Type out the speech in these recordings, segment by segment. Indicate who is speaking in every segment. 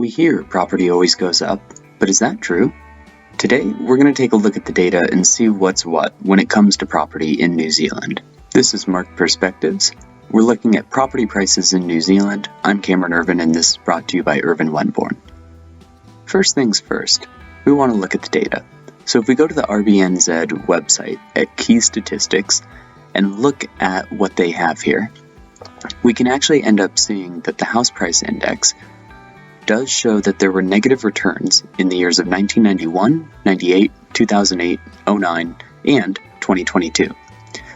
Speaker 1: We hear property always goes up, but is that true? Today, we're going to take a look at the data and see what's what when it comes to property in New Zealand. This is Mark Perspectives. We're looking at property prices in New Zealand. I'm Cameron Irvin, and this is brought to you by Irvin Wenborn. First things first, we want to look at the data. So if we go to the RBNZ website at Key Statistics and look at what they have here, we can actually end up seeing that the house price index does show that there were negative returns in the years of 1991, 98, 2008, 09, and 2022.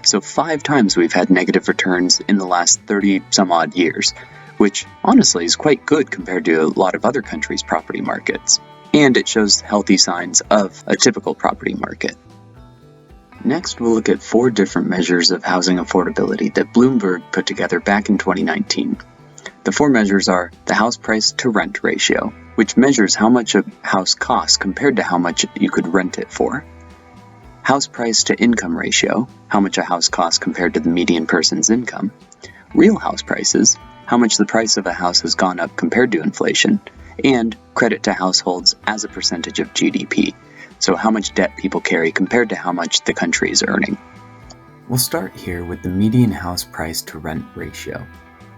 Speaker 1: So 5 times we've had negative returns in the last 30 some odd years, which honestly is quite good compared to a lot of other countries' property markets. And it shows healthy signs of a typical property market. Next, we'll look at 4 different measures of housing affordability that Bloomberg put together back in 2019. The 4 measures are the house price to rent ratio, which measures how much a house costs compared to how much you could rent it for. House price to income ratio, how much a house costs compared to the median person's income. Real house prices, how much the price of a house has gone up compared to inflation. And credit to households as a percentage of GDP, so how much debt people carry compared to how much the country is earning. We'll start here with the median house price to rent ratio.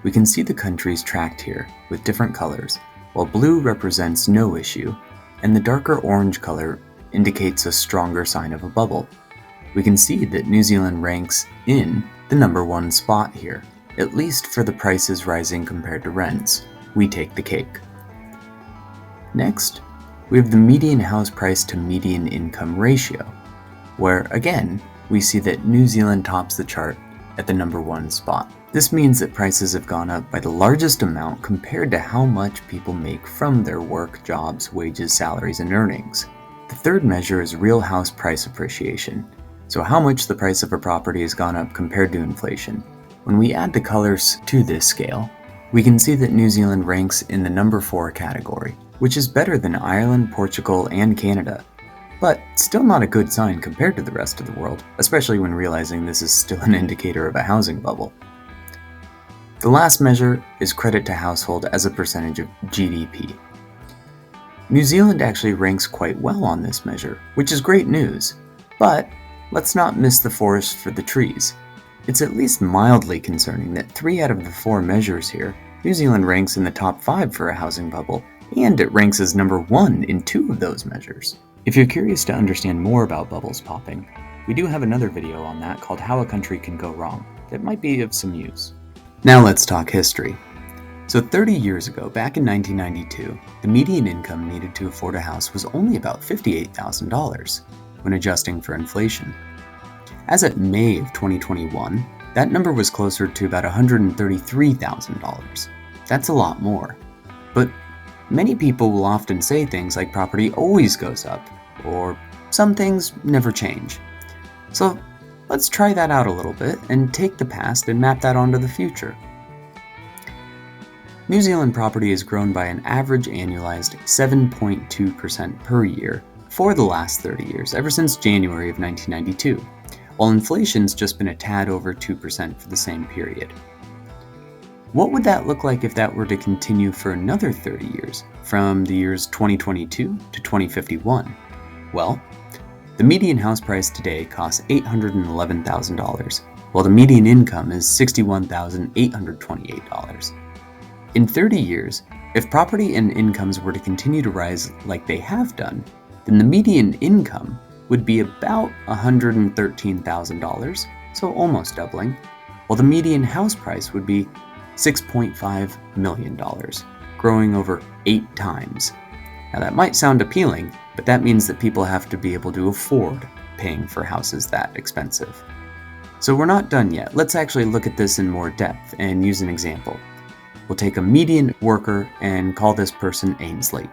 Speaker 1: We can see the countries tracked here with different colors, while blue represents no issue, and the darker orange color indicates a stronger sign of a bubble. We can see that New Zealand ranks in the number 1 spot here, at least for the prices rising compared to rents. We take the cake. Next, we have the median house price to median income ratio, where again, we see that New Zealand tops the chart at the number 1 spot. This means that prices have gone up by the largest amount compared to how much people make from their work, jobs, wages, salaries, and earnings. The third measure is real house price appreciation, so how much the price of a property has gone up compared to inflation. When we add the colors to this scale, we can see that New Zealand ranks in the number 4 category, which is better than Ireland, Portugal, and Canada, but still not a good sign compared to the rest of the world, especially when realizing this is still an indicator of a housing bubble. The last measure is credit to household as a percentage of GDP. New Zealand actually ranks quite well on this measure, which is great news, but let's not miss the forest for the trees. It's at least mildly concerning that 3 out of the 4 measures here, New Zealand ranks in the top 5 for a housing bubble, and it ranks as number 1 in 2 of those measures. If you're curious to understand more about bubbles popping, we do have another video on that called How a Country Can Go Wrong that might be of some use. Now let's talk history. So 30 years ago, back in 1992, the median income needed to afford a house was only about $58,000 when adjusting for inflation. As of May of 2021, that number was closer to about $133,000. That's a lot more. But many people will often say things like property always goes up, or some things never change. So let's try that out a little bit and take the past and map that onto the future. New Zealand property has grown by an average annualized 7.2% per year for the last 30 years, ever since January of 1992, while inflation's just been a tad over 2% for the same period. What would that look like if that were to continue for another 30 years, from the years 2022 to 2051? Well, the median house price today costs $811,000, while the median income is $61,828. In 30 years, if property and incomes were to continue to rise like they have done, then the median income would be about $113,000, so almost doubling, while the median house price would be $6.5 million, growing over 8 times. Now that might sound appealing, but that means that people have to be able to afford paying for houses that expensive. So we're not done yet. Let's actually look at this in more depth and use an example. We'll take a median worker and call this person Ainsley.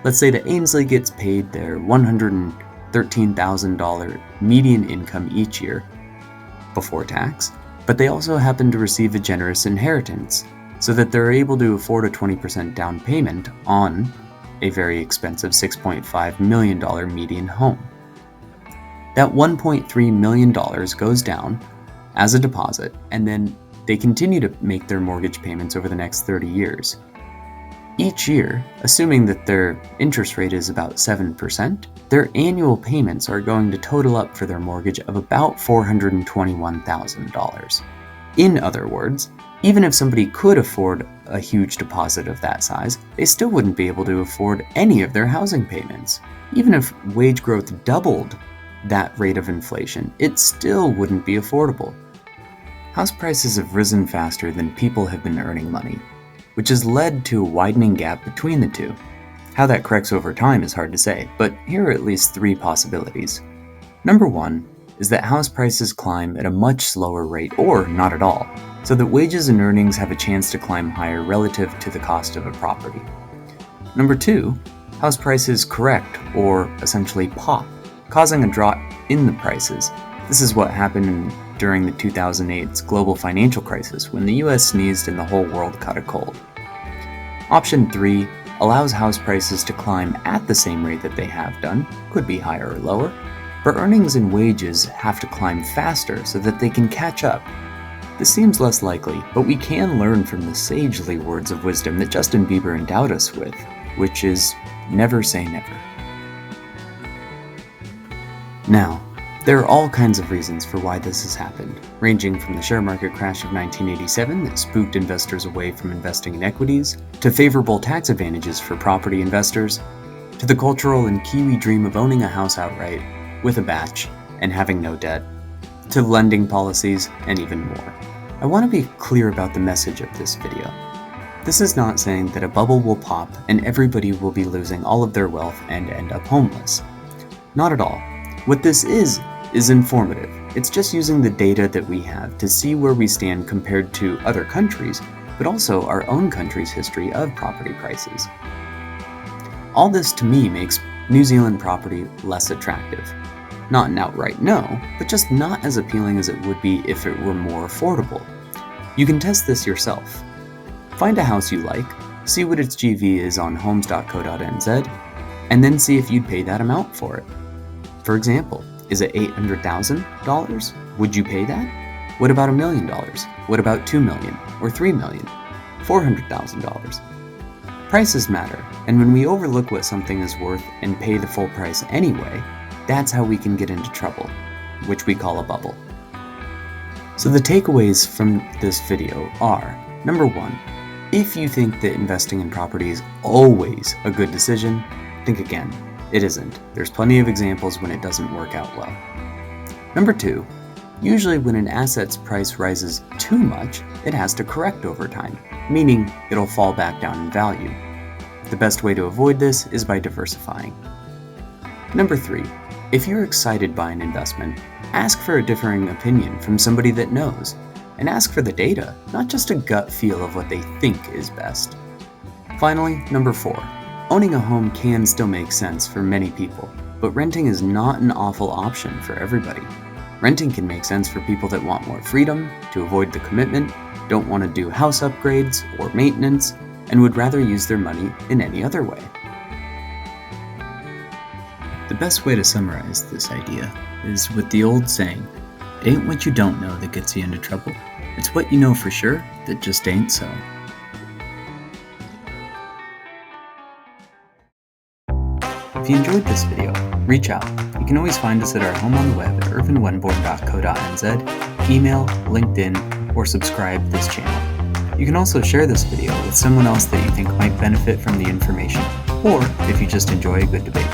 Speaker 1: Let's say that Ainsley gets paid their $113,000 median income each year before tax, but they also happen to receive a generous inheritance so that they're able to afford a 20% down payment on a very expensive $6.5 million median home. That $1.3 million goes down as a deposit, and then they continue to make their mortgage payments over the next 30 years. Each year, assuming that their interest rate is about 7%, their annual payments are going to total up for their mortgage of about $421,000. In other words, even if somebody could afford a huge deposit of that size, they still wouldn't be able to afford any of their housing payments. Even if wage growth doubled that rate of inflation, it still wouldn't be affordable. House prices have risen faster than people have been earning money, which has led to a widening gap between the two. How that corrects over time is hard to say, but here are at least 3 possibilities. Number 1 is that house prices climb at a much slower rate, or not at all, so that wages and earnings have a chance to climb higher relative to the cost of a property. Number 2, house prices correct, or essentially pop, causing a drop in the prices. This is what happened during the 2008 global financial crisis when the US sneezed and the whole world caught a cold. Option 3 allows house prices to climb at the same rate that they have done, could be higher or lower, but earnings and wages have to climb faster so that they can catch up. This seems less likely, but we can learn from the sagely words of wisdom that Justin Bieber endowed us with, which is never say never. Now, there are all kinds of reasons for why this has happened, ranging from the share market crash of 1987 that spooked investors away from investing in equities, to favorable tax advantages for property investors, to the cultural and Kiwi dream of owning a house outright, with a batch, and having no debt, to lending policies, and even more. I want to be clear about the message of this video. This is not saying that a bubble will pop and everybody will be losing all of their wealth and end up homeless. Not at all. What this is informative. It's just using the data that we have to see where we stand compared to other countries, but also our own country's history of property prices. All this to me makes New Zealand property less attractive. Not an outright no, but just not as appealing as it would be if it were more affordable. You can test this yourself. Find a house you like, see what its GV is on homes.co.nz, and then see if you'd pay that amount for it. For example, is it $800,000? Would you pay that? What about $1 million? What about $2 million? Or $3 million? $400,000? Prices matter, and when we overlook what something is worth and pay the full price anyway, that's how we can get into trouble, which we call a bubble. So the takeaways from this video are, number 1, if you think that investing in property is always a good decision, think again. It isn't. There's plenty of examples when it doesn't work out well. Number 2, usually when an asset's price rises too much, it has to correct over time, meaning it'll fall back down in value. The best way to avoid this is by diversifying. Number 3, if you're excited by an investment, ask for a differing opinion from somebody that knows, and ask for the data, not just a gut feel of what they think is best. Finally, number 4, owning a home can still make sense for many people, but renting is not an awful option for everybody. Renting can make sense for people that want more freedom, to avoid the commitment, don't want to do house upgrades or maintenance, and would rather use their money in any other way. The best way to summarize this idea is with the old saying, it ain't what you don't know that gets you into trouble, it's what you know for sure that just ain't so. If you enjoyed this video, reach out. You can always find us at our home on the web at irvinwenborn.co.nz, email, LinkedIn, or subscribe this channel. You can also share this video with someone else that you think might benefit from the information, or if you just enjoy a good debate.